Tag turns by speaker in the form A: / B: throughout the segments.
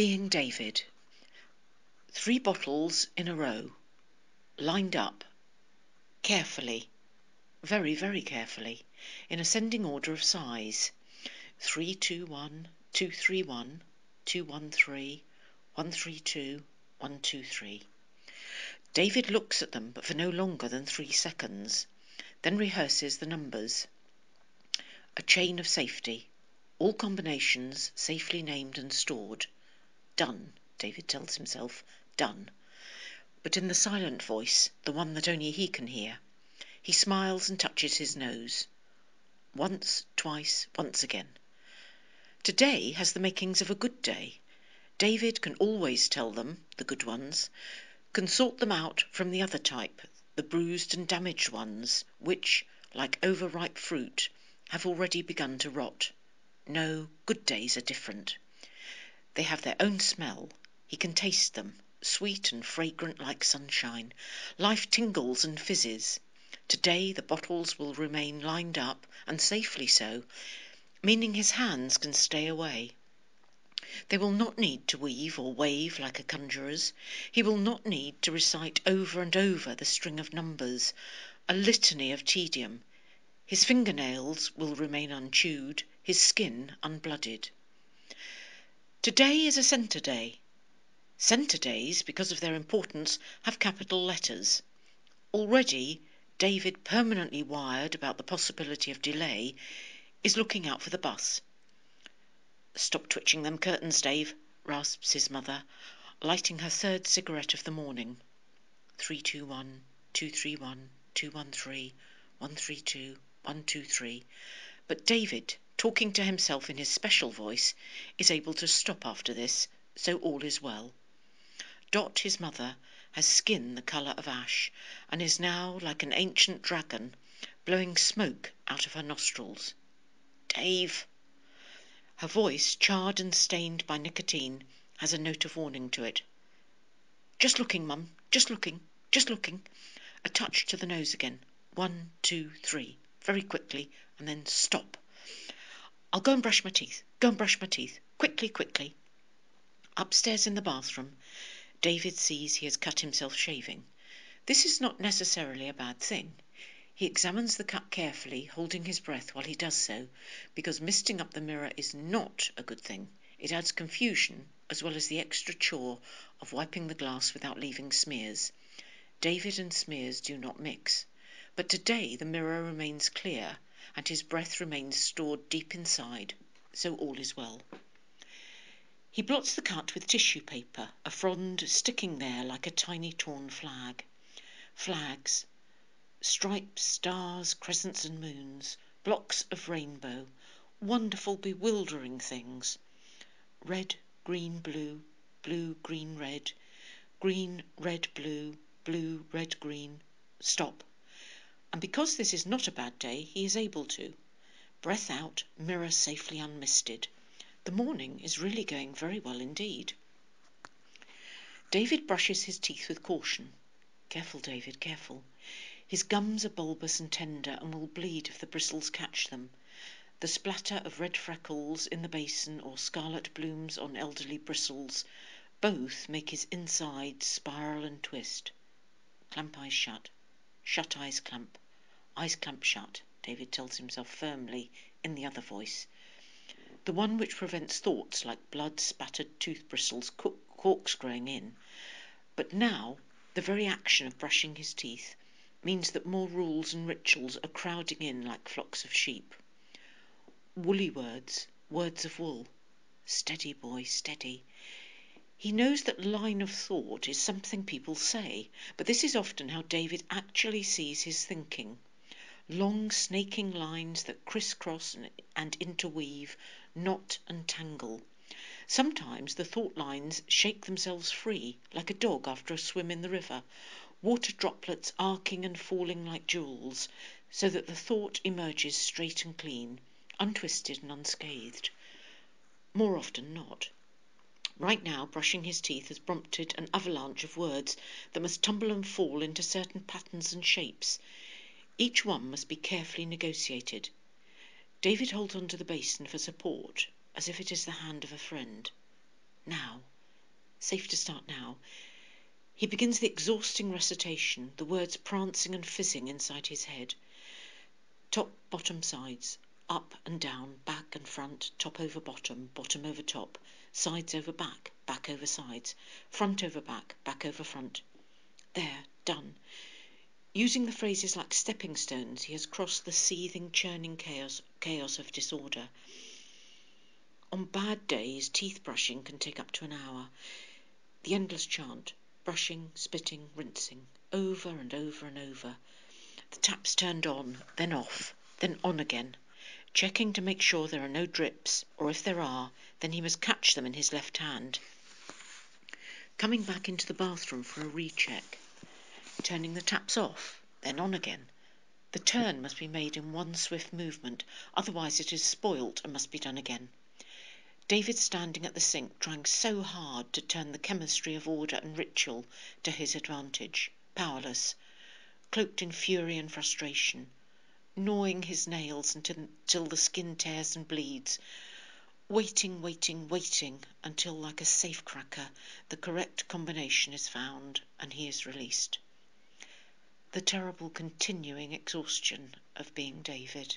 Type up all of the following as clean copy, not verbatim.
A: Being David. 3 bottles in a row, lined up, carefully, very, very carefully, in ascending order of size. 3, 2, 1, 2, 3, 1, 2, 1, 3, 1, 3, 2, 1, 2, 3. David looks at them, but for no longer than 3 seconds, then rehearses the numbers. A chain of safety, all combinations safely named and stored. Done, David tells himself, done. But in the silent voice, the one that only he can hear, he smiles and touches his nose. Once, twice, once again. Today has the makings of a good day. David can always tell them, the good ones, can sort them out from the other type, the bruised and damaged ones, which, like overripe fruit, have already begun to rot. No, good days are different. They have their own smell. He can taste them, sweet and fragrant like sunshine. Life tingles and fizzes. Today the bottles will remain lined up, and safely so, meaning his hands can stay away. They will not need to weave or wave like a conjurer's. He will not need to recite over and over the string of numbers, a litany of tedium. His fingernails will remain unchewed, his skin unblooded. Today is a centre day. Centre days, because of their importance, have capital letters. Already, David, permanently wired about the possibility of delay, is looking out for the bus. "Stop twitching them curtains, Dave," rasps his mother, lighting her 3rd cigarette of the morning. 321, 231, 213, 132, 123. But David, talking to himself in his special voice, is able to stop after this, so all is well. Dot, his mother, has skin the colour of ash, and is now like an ancient dragon, blowing smoke out of her nostrils. "Dave!" Her voice, charred and stained by nicotine, has a note of warning to it. "Just looking, Mum, just looking, just looking." A touch to the nose again. 1, 2, 3. Very quickly, and then stop. "I'll go and brush my teeth. Go and brush my teeth. Quickly, quickly." Upstairs in the bathroom, David sees he has cut himself shaving. This is not necessarily a bad thing. He examines the cut carefully, holding his breath while he does so, because misting up the mirror is not a good thing. It adds confusion, as well as the extra chore of wiping the glass without leaving smears. David and smears do not mix. But today the mirror remains clear, and his breath remains stored deep inside, so all is well. He blots the cut with tissue paper, a frond sticking there like a tiny torn flag. Flags, stripes, stars, crescents and moons, blocks of rainbow, wonderful, bewildering things. Red, green, blue, blue, green, red, blue, blue, red, green. Stop. And because this is not a bad day, he is able to. Breath out, mirror safely unmisted. The morning is really going very well indeed. David brushes his teeth with caution. Careful, David, careful. His gums are bulbous and tender and will bleed if the bristles catch them. The splatter of red freckles in the basin or scarlet blooms on elderly bristles, both make his insides spiral and twist. Clamp eyes shut. Shut eyes clamp. Eyes clamp shut, David tells himself firmly in the other voice. The one which prevents thoughts like blood-spattered tooth bristles corkscrewing in. But now, the very action of brushing his teeth means that more rules and rituals are crowding in like flocks of sheep. Woolly words, words of wool. Steady, boy, steady. He knows that line of thought is something people say, but this is often how David actually sees his thinking. Long snaking lines that crisscross and interweave, knot and tangle. Sometimes the thought lines shake themselves free, like a dog after a swim in the river, water droplets arcing and falling like jewels, so that the thought emerges straight and clean, untwisted and unscathed. More often not. Right now, brushing his teeth has prompted an avalanche of words that must tumble and fall into certain patterns and shapes. Each one must be carefully negotiated. David holds on to the basin for support, as if it is the hand of a friend. Now, Safe to start now. He begins the exhausting recitation, the words prancing and fizzing inside his head. Top, bottom, sides, up and down, back and front, top over bottom, bottom over top, sides over back, back over sides, front over back, back over front. There, done. Using the phrases like stepping stones, he has crossed the seething, churning chaos of disorder. On bad days, teeth brushing can take up to an hour. The endless chant, brushing, spitting, rinsing, over and over and over. The taps turned on, then off, then on again, checking to make sure there are no drips, or if there are, then he must catch them in his left hand. Coming back into the bathroom for a recheck, turning the taps off, then on again. The turn must be made in one swift movement, otherwise it is spoilt and must be done again. David standing at the sink, trying so hard to turn the chemistry of order and ritual to his advantage, powerless, cloaked in fury and frustration, gnawing his nails until the skin tears and bleeds, waiting until, like a safecracker, the correct combination is found and he is released. The terrible continuing exhaustion of being David.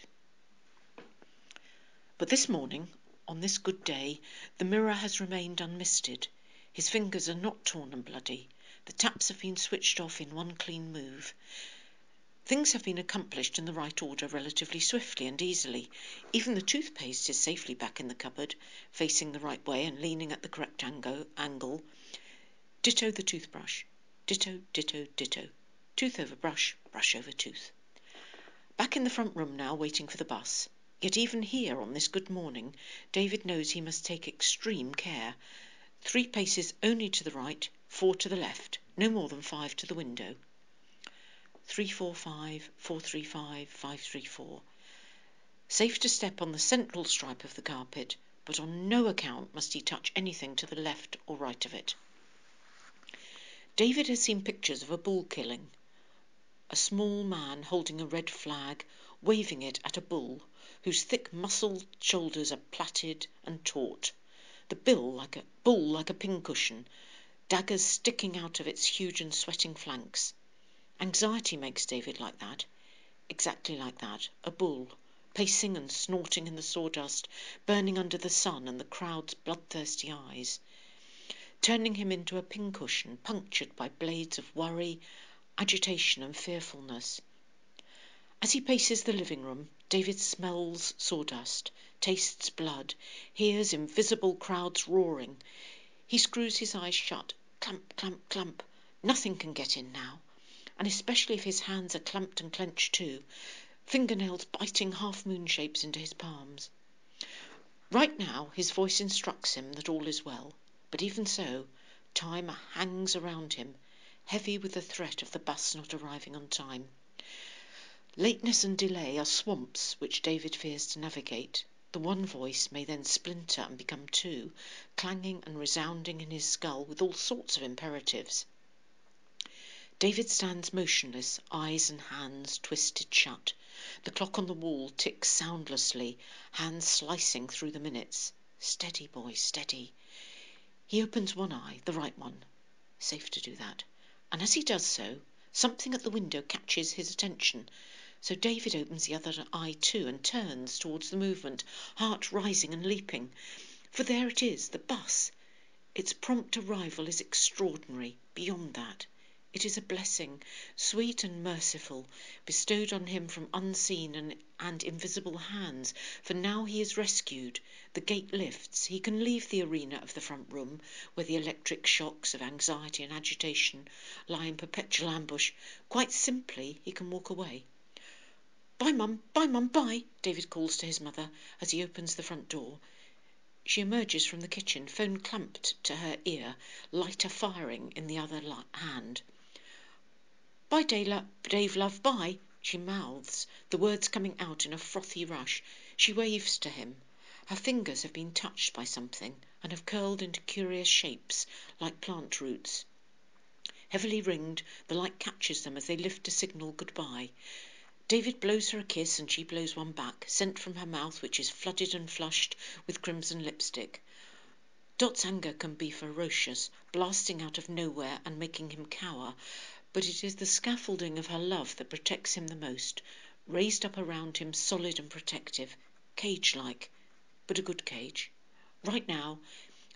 A: But this morning, on this good day, the mirror has remained unmisted. His fingers are not torn and bloody. The taps have been switched off in one clean move. Things have been accomplished in the right order relatively swiftly and easily. Even the toothpaste is safely back in the cupboard, facing the right way and leaning at the correct angle. Ditto the toothbrush. Ditto. Tooth over brush, brush over tooth. Back in the front room now, waiting for the bus. Yet even here, on this good morning, David knows he must take extreme care. 3 paces only to the right, 4 to the left, no more than 5 to the window. 345, 435, 534. Safe to step on the central stripe of the carpet, but on no account must he touch anything to the left or right of it. David has seen pictures of a bull killing. A small man holding a red flag, waving it at a bull, whose thick muscled shoulders are plaited and taut, the bull like a pincushion, daggers sticking out of its huge and sweating flanks. Anxiety makes David like that, exactly like that, a bull, pacing and snorting in the sawdust, burning under the sun and the crowd's bloodthirsty eyes, turning him into a pincushion punctured by blades of worry, agitation and fearfulness. As he paces the living room, David smells sawdust, tastes blood, hears invisible crowds roaring. He screws his eyes shut, clump, clump, clump. Nothing can get in now, and especially if his hands are clumped and clenched too, fingernails biting half-moon shapes into his palms. Right now his voice instructs him that all is well, but even so, time hangs around him, heavy with the threat of the bus not arriving on time. Lateness and delay are swamps which David fears to navigate. The one voice may then splinter and become 2, clanging and resounding in his skull with all sorts of imperatives. David stands motionless, eyes and hands twisted shut. The clock on the wall ticks soundlessly, hands slicing through the minutes. Steady, boy, steady. He opens one eye, the right one. Safe to do that. And as he does so, something at the window catches his attention. So David opens the other eye too and turns towards the movement, heart rising and leaping. For there it is, the bus. Its prompt arrival is extraordinary, beyond that. It is a blessing, sweet and merciful, bestowed on him from unseen and invisible hands, for now he is rescued. The gate lifts. He can leave the arena of the front room, where the electric shocks of anxiety and agitation lie in perpetual ambush. Quite simply, he can walk away. Bye, Mum, bye, David calls to his mother as he opens the front door. She emerges from the kitchen, phone clamped to her ear, lighter firing in the other hand. Bye, Dave, love, bye, she mouths, the words coming out in a frothy rush. She waves to him. Her fingers have been touched by something and have curled into curious shapes, like plant roots. Heavily ringed, the light catches them as they lift to signal goodbye. David blows her a kiss and she blows one back, sent from her mouth, which is flooded and flushed with crimson lipstick. Dot's anger can be ferocious, blasting out of nowhere and making him cower, but it is the scaffolding of her love that protects him the most, raised up around him solid and protective, cage-like, but a good cage. Right now,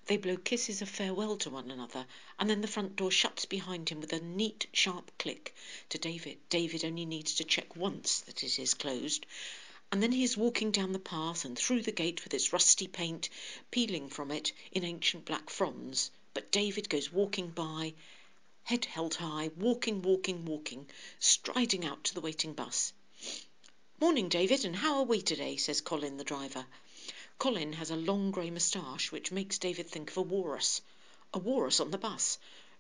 A: they blow kisses of farewell to one another, and then the front door shuts behind him with a neat, sharp click to David. David only needs to check once that it is closed, and then he is walking down the path and through the gate with its rusty paint peeling from it in ancient black fronds. But David goes walking by, head held high, walking, striding out to the waiting bus. "Morning, David, and how are we today?" says Colin, the driver. Colin has a long grey moustache, which makes David think of a walrus. A walrus on the bus.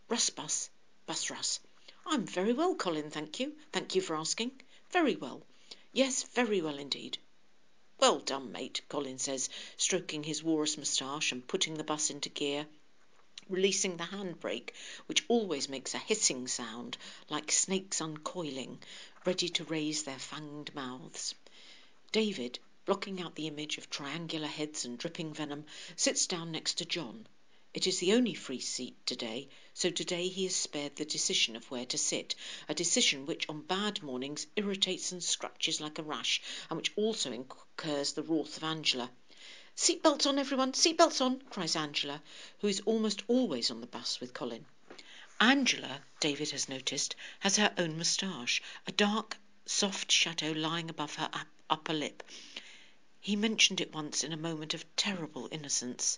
A: Russ bus. Bus Russ. "I'm very well, Colin, thank you. Thank you for asking. Very well. Yes, very well indeed." "Well done, mate," Colin says, stroking his walrus moustache and putting the bus into gear, releasing the handbrake, which always makes a hissing sound, like snakes uncoiling, ready to raise their fanged mouths. David, blocking out the image of triangular heads and dripping venom, sits down next to John. It is the only free seat today, so today he is spared the decision of where to sit, a decision which on bad mornings irritates and scratches like a rash, and which also incurs the wrath of Angela. "Seat belts on, everyone, seat belts on," cries Angela, who is almost always on the bus with Colin. Angela, David has noticed, has her own moustache, a dark, soft shadow lying above her upper lip. He mentioned it once in a moment of terrible innocence.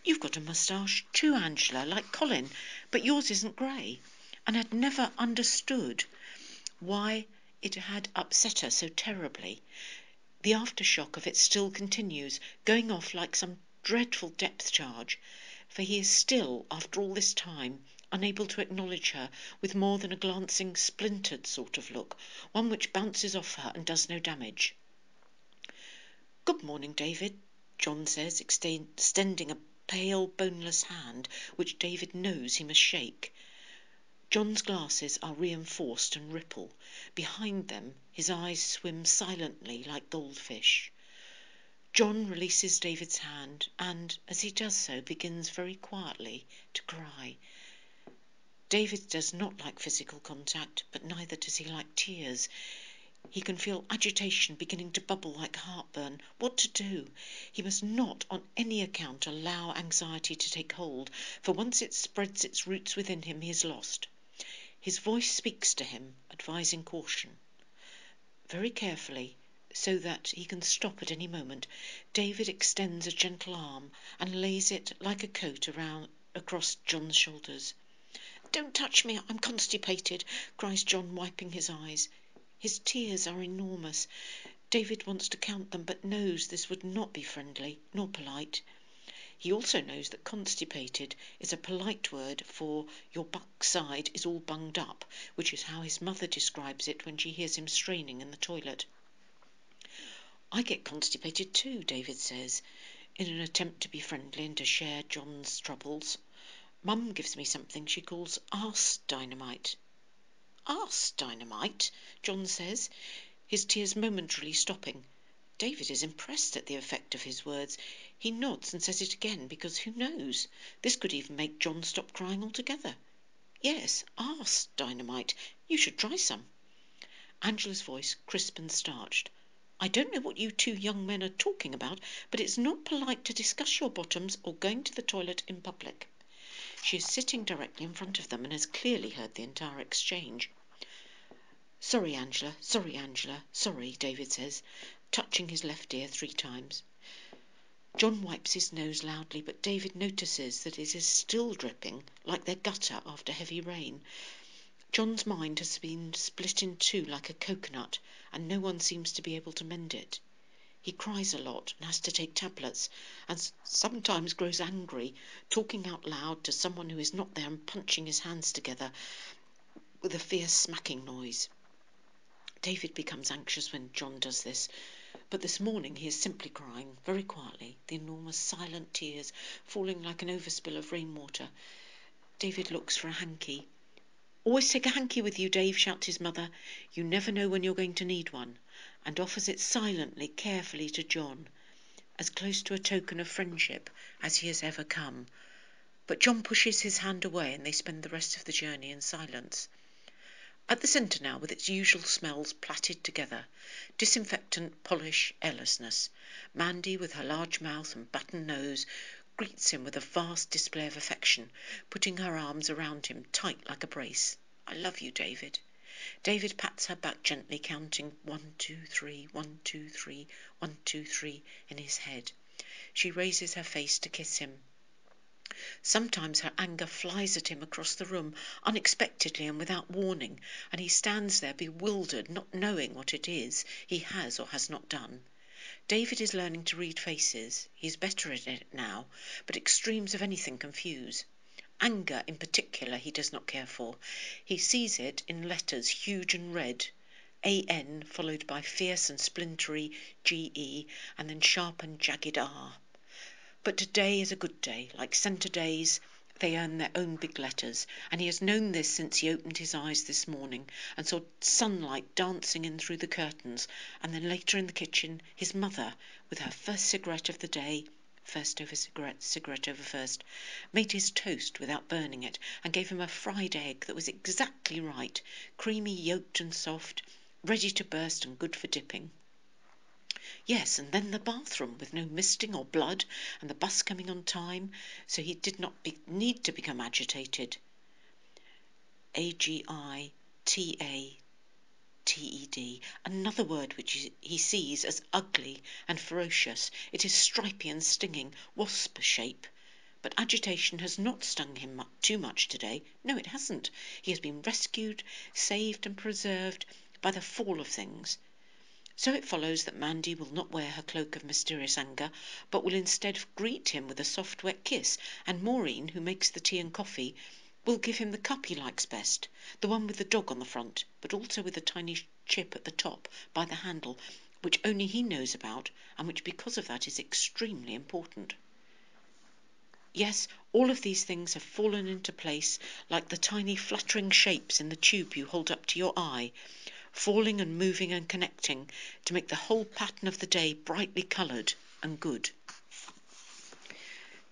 A: "You've got a moustache too, Angela, like Colin, but yours isn't grey," and had never understood why it had upset her so terribly. The aftershock of it still continues, going off like some dreadful depth charge, for he is still, after all this time, unable to acknowledge her with more than a glancing, splintered sort of look, one which bounces off her and does no damage. "Good morning, David," John says, extending a pale, boneless hand, which David knows he must shake. John's glasses are reinforced and ripple. Behind them his eyes swim silently like goldfish. John releases David's hand and, as he does so, begins very quietly to cry. David does not like physical contact, but neither does he like tears. He can feel agitation beginning to bubble like heartburn. What to do? He must not on any account allow anxiety to take hold, for once it spreads its roots within him he is lost. His voice speaks to him, advising caution. Very carefully, so that he can stop at any moment, David extends a gentle arm and lays it like a coat across John's shoulders. "Don't touch me, I'm constipated," cries John, wiping his eyes. His tears are enormous. David wants to count them, but knows this would not be friendly nor polite. He also knows that constipated is a polite word for your backside is all bunged up, which is how his mother describes it when she hears him straining in the toilet. "I get constipated too," David says, in an attempt to be friendly and to share John's troubles. "Mum gives me something she calls arse dynamite." "Arse dynamite?" John says, his tears momentarily stopping. David is impressed at the effect of his words. He nods and says it again, because who knows? This could even make John stop crying altogether. "Yes, arse dynamite. You should try some." Angela's voice, crisp and starched. "I don't know what you two young men are talking about, but it's not polite to discuss your bottoms or going to the toilet in public." She is sitting directly in front of them and has clearly heard the entire exchange. Sorry, Angela, sorry," David says, touching his left ear 3 times. John wipes his nose loudly, but David notices that it is still dripping, like their gutter after heavy rain. John's mind has been split in two like a coconut, and no one seems to be able to mend it. He cries a lot and has to take tablets, and sometimes grows angry, talking out loud to someone who is not there and punching his hands together with a fierce smacking noise. David becomes anxious when John does this, but this morning he is simply crying, very quietly, the enormous silent tears falling like an overspill of rainwater. David looks for a hanky. "Always take a hanky with you, Dave," shouts his mother. "You never know when you're going to need one," and offers it silently, carefully to John. as close to a token of friendship as he has ever come. But John pushes his hand away and they spend the rest of the journey in silence. At the centre now, with its usual smells platted together, disinfectant, polish, airlessness, Mandy, with her large mouth and button nose, greets him with a vast display of affection, putting her arms around him tight like a brace. "I love you, David." David pats her back gently, counting 1, 2, 3, 1, 2, 3, 1, 2, 3 in his head. She raises her face to kiss him. Sometimes her anger flies at him across the room, unexpectedly and without warning, and he stands there bewildered, not knowing what it is he has or has not done. David is learning to read faces. He is better at it now, but extremes of anything confuse. Anger, in particular, he does not care for. He sees it in letters huge and red, AN, followed by fierce and splintery GE, and then sharp and jagged R. But today is a good day. Like centre days, they earn their own big letters, and he has known this since he opened his eyes this morning and saw sunlight dancing in through the curtains, and then later in the kitchen, his mother, with her first cigarette of the day, first over cigarette, cigarette over first, made his toast without burning it, and gave him a fried egg that was exactly right, creamy, yolked and soft, ready to burst and good for dipping. Yes, and then the bathroom, with no misting or blood, and the bus coming on time, so he did not need to become agitated. Agited, another word which he sees as ugly and ferocious. It is stripy and stinging, wasp shape. But agitation has not stung him too much today. No, it hasn't. He has been rescued, saved and preserved by the fall of things. So it follows that Mandy will not wear her cloak of mysterious anger, but will instead greet him with a soft wet kiss, and Maureen, who makes the tea and coffee, will give him the cup he likes best, the one with the dog on the front, but also with a tiny chip at the top by the handle, which only he knows about, and which because of that is extremely important. Yes, all of these things have fallen into place like the tiny fluttering shapes in the tube you hold up to your eye, falling and moving and connecting to make the whole pattern of the day brightly coloured and good.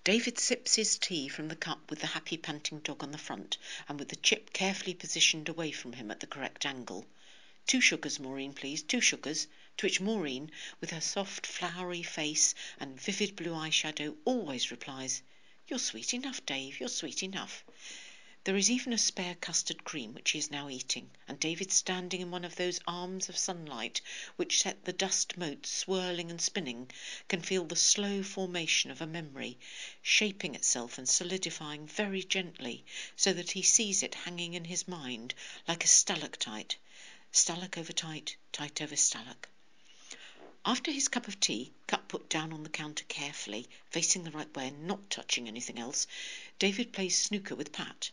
A: David sips his tea from the cup with the happy panting dog on the front, and with the chip carefully positioned away from him at the correct angle. 2 sugars, Maureen, please, 2 sugars, to which Maureen, with her soft flowery face and vivid blue eyeshadow, always replies, "You're sweet enough, Dave, you're sweet enough." There is even a spare custard cream which he is now eating, and David, standing in one of those arms of sunlight which set the dust motes swirling and spinning, can feel the slow formation of a memory, shaping itself and solidifying very gently, so that he sees it hanging in his mind like a stalactite, stalak over tight, tight over stalak. After his cup of tea, cup put down on the counter carefully, facing the right way and not touching anything else, David plays snooker with Pat.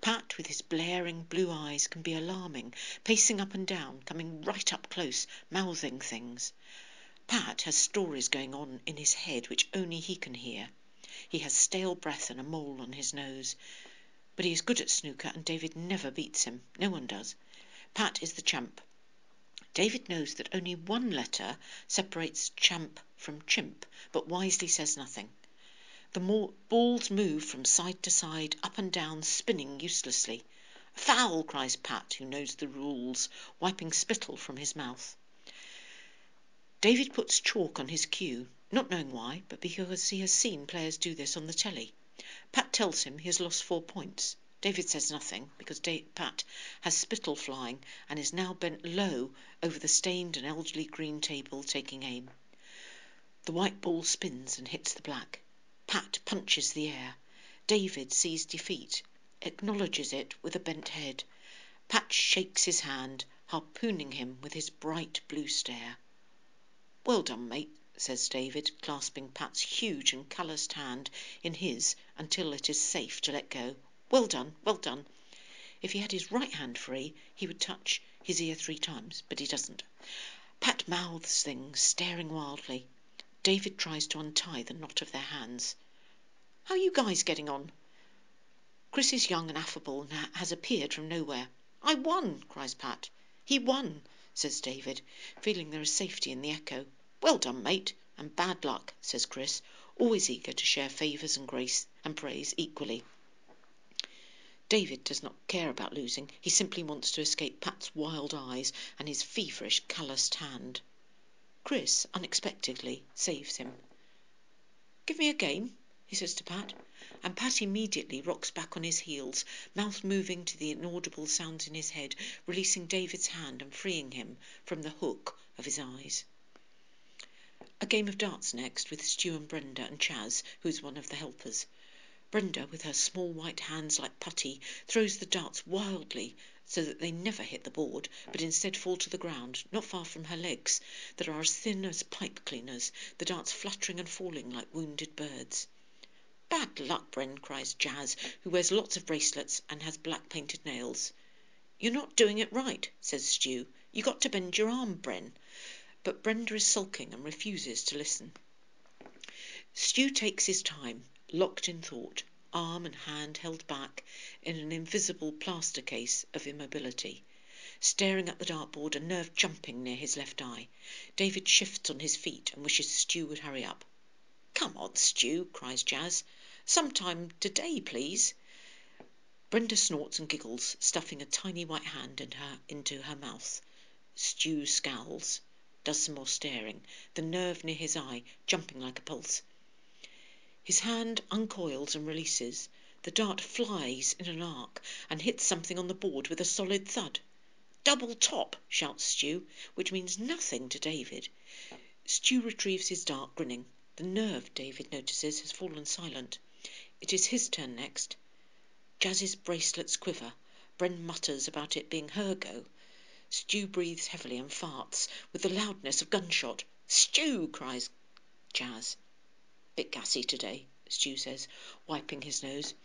A: Pat, with his blaring blue eyes, can be alarming, pacing up and down, coming right up close, mouthing things. Pat has stories going on in his head which only he can hear. He has stale breath and a mole on his nose. But he is good at snooker, and David never beats him. No one does. Pat is the champ. David knows that only one letter separates champ from chimp, but wisely says nothing. The balls move from side to side, up and down, spinning uselessly. "Foul!" cries Pat, who knows the rules, wiping spittle from his mouth. David puts chalk on his cue, not knowing why, but because he has seen players do this on the telly. Pat tells him he has lost 4 points. David says nothing, because Pat has spittle flying and is now bent low over the stained and elderly green table, taking aim. The white ball spins and hits the black. Pat punches the air. David sees defeat, acknowledges it with a bent head. Pat shakes his hand, harpooning him with his bright blue stare. "Well done, mate," says David, clasping Pat's huge and calloused hand in his until it is safe to let go. "Well done, well done." If he had his right hand free, he would touch his ear 3 times, but he doesn't. Pat mouths things, staring wildly. David tries to untie the knot of their hands. "How are you guys getting on?" Chris is young and affable and has appeared from nowhere. "I won," cries Pat. "He won," says David, feeling there is safety in the echo. "Well done, mate," and bad luck, says Chris, always eager to share favours and grace and praise equally. David does not care about losing. He simply wants to escape Pat's wild eyes and his feverish, calloused hand. Chris, unexpectedly, saves him. "Give me a game," he says to Pat, and Pat immediately rocks back on his heels, mouth moving to the inaudible sounds in his head, releasing David's hand and freeing him from the hook of his eyes. A game of darts next, with Stu and Brenda and Chaz, who is one of the helpers. Brenda, with her small white hands like putty, throws the darts wildly so that they never hit the board, but instead fall to the ground, not far from her legs, that are as thin as pipe cleaners, the darts fluttering and falling like wounded birds. "Bad luck, Bren," cries Chaz, who wears lots of bracelets and has black painted nails. "You're not doing it right," says Stu. "You got to bend your arm, Bren." But Brenda is sulking and refuses to listen. Stu takes his time, locked in thought, arm and hand held back in an invisible plaster case of immobility, staring at the dartboard, a nerve jumping near his left eye. David shifts on his feet and wishes Stu would hurry up. "Come on, Stu," cries Chaz. "Sometime today, please." Brenda snorts and giggles, stuffing a tiny white hand into her mouth. Stu scowls, does some more staring, the nerve near his eye jumping like a pulse. His hand uncoils and releases. The dart flies in an arc and hits something on the board with a solid thud. "Double top," shouts Stu, which means nothing to David. Stu retrieves his dart, grinning. The nerve, David notices, has fallen silent. It is his turn next. Chaz's bracelets quiver. Bren mutters about it being her go. Stu breathes heavily and farts with the loudness of gunshot. "Stu!" cries Chaz. "Bit gassy today," Stu says, wiping his nose.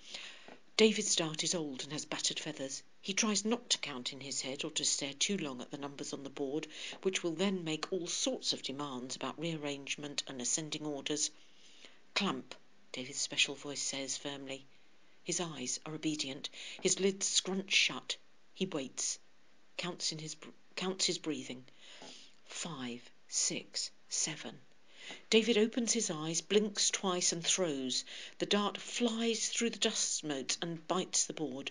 A: David's dart is old and has battered feathers. He tries not to count in his head or to stare too long at the numbers on the board, which will then make all sorts of demands about rearrangement and ascending orders. "Clamp," David's special voice says firmly. His eyes are obedient. His lids scrunch shut. He waits, counts his breathing. 5, 6, 7. David opens his eyes, blinks twice and throws. The dart flies through the dust motes and bites the board.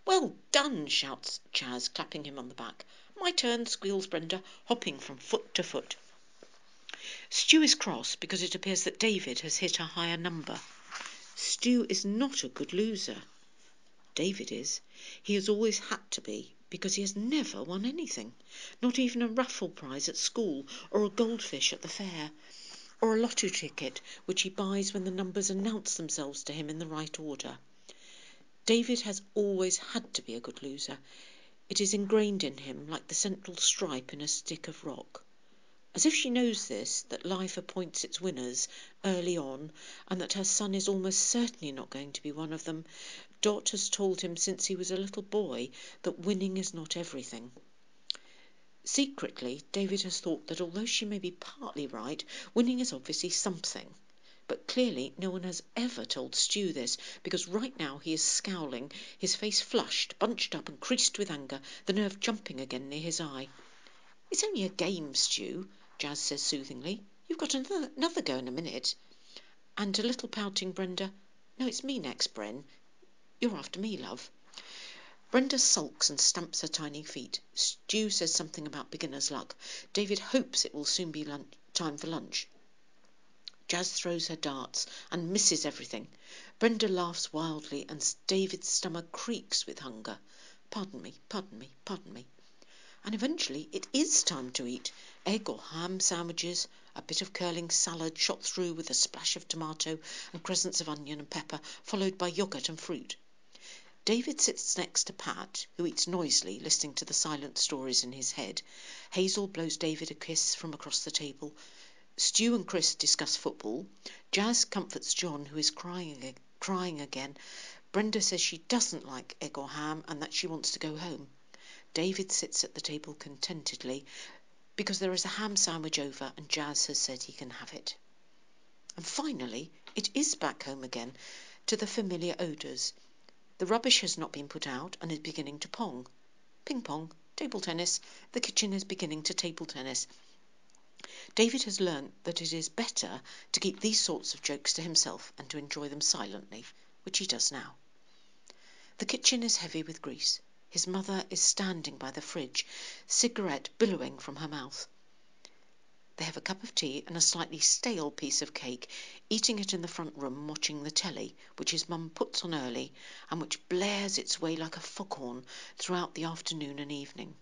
A: "Well done," shouts Chaz, clapping him on the back. "My turn," squeals Brenda, hopping from foot to foot. Stu is cross because it appears that David has hit a higher number. Stu is not a good loser. David is. He has always had to be, because he has never won anything. Not even a raffle prize at school, or a goldfish at the fair, or a lottery ticket which he buys when the numbers announce themselves to him in the right order. David has always had to be a good loser. It is ingrained in him like the central stripe in a stick of rock. As if she knows this, that life appoints its winners early on, and that her son is almost certainly not going to be one of them, Dot has told him since he was a little boy that winning is not everything. Secretly, David has thought that although she may be partly right, winning is obviously something. But clearly no one has ever told Stu this, because right now he is scowling, his face flushed, bunched up and creased with anger, the nerve jumping again near his eye. "It's only a game, Stu," Chaz says soothingly. "You've got another go in a minute." And to little pouting Brenda, "No, it's me next, Bren. You're after me, love." Brenda sulks and stamps her tiny feet. Stu says something about beginner's luck. David hopes it will soon be time for lunch. Chaz throws her darts and misses everything. Brenda laughs wildly and David's stomach creaks with hunger. Pardon me, pardon me, pardon me. And eventually it is time to eat. Egg or ham sandwiches, a bit of curling salad shot through with a splash of tomato and crescents of onion and pepper, followed by yoghurt and fruit. David sits next to Pat, who eats noisily, listening to the silent stories in his head. Hazel blows David a kiss from across the table. Stu and Chris discuss football. Chaz comforts John, who is crying again. Brenda says she doesn't like egg or ham and that she wants to go home. David sits at the table contentedly because there is a ham sandwich over and Chaz has said he can have it. And finally, it is back home again, to the familiar odours. The rubbish has not been put out and is beginning to pong. Ping pong, table tennis, the kitchen is beginning to table tennis. David has learnt that it is better to keep these sorts of jokes to himself and to enjoy them silently, which he does now. The kitchen is heavy with grease. His mother is standing by the fridge, cigarette billowing from her mouth. They have a cup of tea and a slightly stale piece of cake, eating it in the front room, watching the telly, which his mum puts on early and which blares its way like a foghorn throughout the afternoon and evening.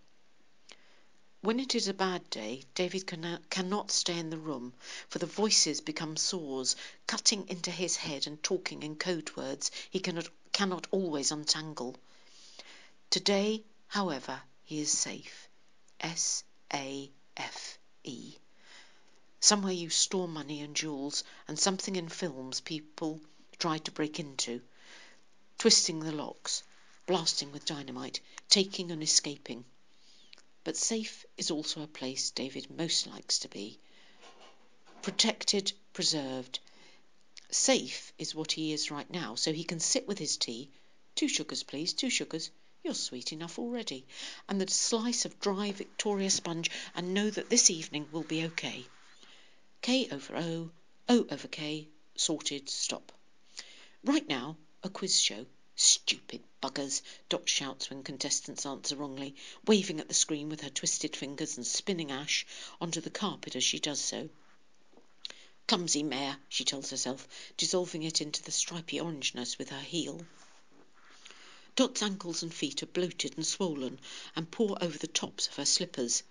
A: When it is a bad day, David cannot stay in the room, for the voices become saws, cutting into his head and talking in code words he cannot always untangle. Today, however, he is safe. S-A-F-E. Somewhere you store money and jewels, and something in films people try to break into, twisting the locks, blasting with dynamite, taking and escaping. But safe is also a place David most likes to be. Protected, preserved. Safe is what he is right now, so he can sit with his tea, 2 sugars please, 2 sugars, you're sweet enough already, and the slice of dry Victoria sponge, and know that this evening will be okay. K over O, O over K, sorted, stop. Right now, a quiz show. Stupid buggers, Dot shouts when contestants answer wrongly, waving at the screen with her twisted fingers and spinning ash onto the carpet as she does so. Clumsy mare, she tells herself, dissolving it into the stripy orangeness with her heel. Dot's ankles and feet are bloated and swollen and paw over the tops of her slippers.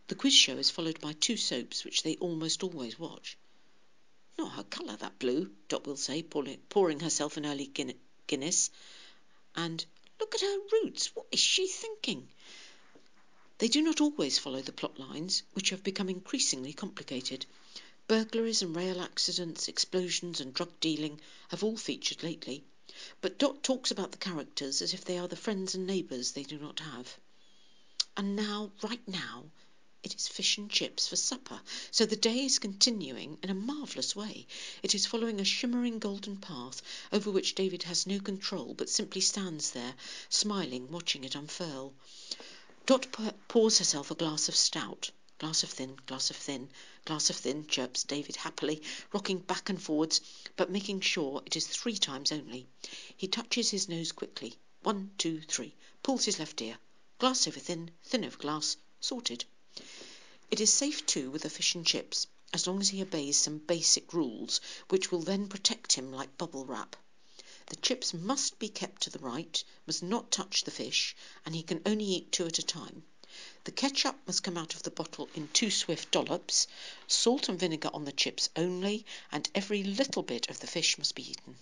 A: The quiz show is followed by 2 soaps which they almost always watch. Not her colour, that blue, Dot will say, pouring herself an early Guinness. And look at her roots, what is she thinking? They do not always follow the plot lines, which have become increasingly complicated. Burglaries and rail accidents, explosions and drug dealing have all featured lately, but Dot talks about the characters as if they are the friends and neighbours they do not have. And now, right now, it is fish and chips for supper, so the day is continuing in a marvellous way. It is following a shimmering golden path over which David has no control, but simply stands there, smiling, watching it unfurl. Dot pours herself a glass of stout. Glass of thin, glass of thin, glass of thin, chirps David happily, rocking back and forwards, but making sure it is 3 times only. He touches his nose quickly. 1, 2, 3. Pulls his left ear. Glass over thin, thin over glass. Sorted. It is safe too with the fish and chips, as long as he obeys some basic rules, which will then protect him like bubble wrap. The chips must be kept to the right, must not touch the fish, and he can only eat 2 at a time. The ketchup must come out of the bottle in 2 swift dollops, salt and vinegar on the chips only, and every little bit of the fish must be eaten.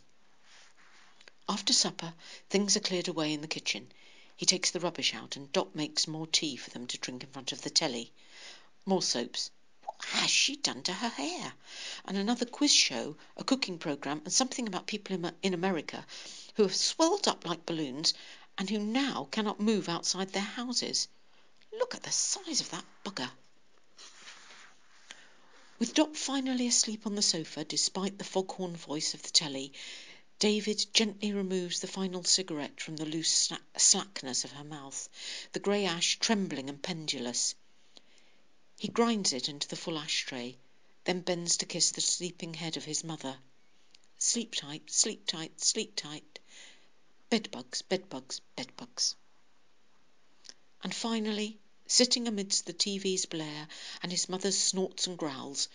A: After supper, things are cleared away in the kitchen. He takes the rubbish out, and Dot makes more tea for them to drink in front of the telly. More soaps. What has she done to her hair? And another quiz show, a cooking programme, and something about people in America who have swelled up like balloons and who now cannot move outside their houses. Look at the size of that bugger. With Dot finally asleep on the sofa, despite the foghorn voice of the telly, David gently removes the final cigarette from the loose slackness of her mouth, the grey ash trembling and pendulous. He grinds it into the full ashtray, then bends to kiss the sleeping head of his mother. Sleep tight, sleep tight, sleep tight. Bedbugs, bedbugs, bedbugs. And finally, sitting amidst the TV's blare and his mother's snorts and growls,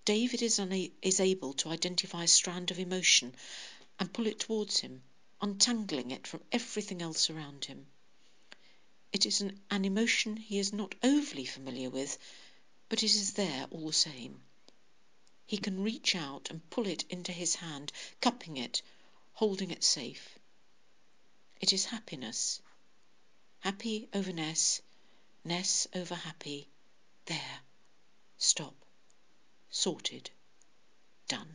A: David is able to identify a strand of emotion and pull it towards him, untangling it from everything else around him. It is an emotion he is not overly familiar with, but it is there all the same. He can reach out and pull it into his hand, cupping it, holding it safe. It is happiness. Happy over Ness, Ness over happy. There. Stop. Sorted. Done.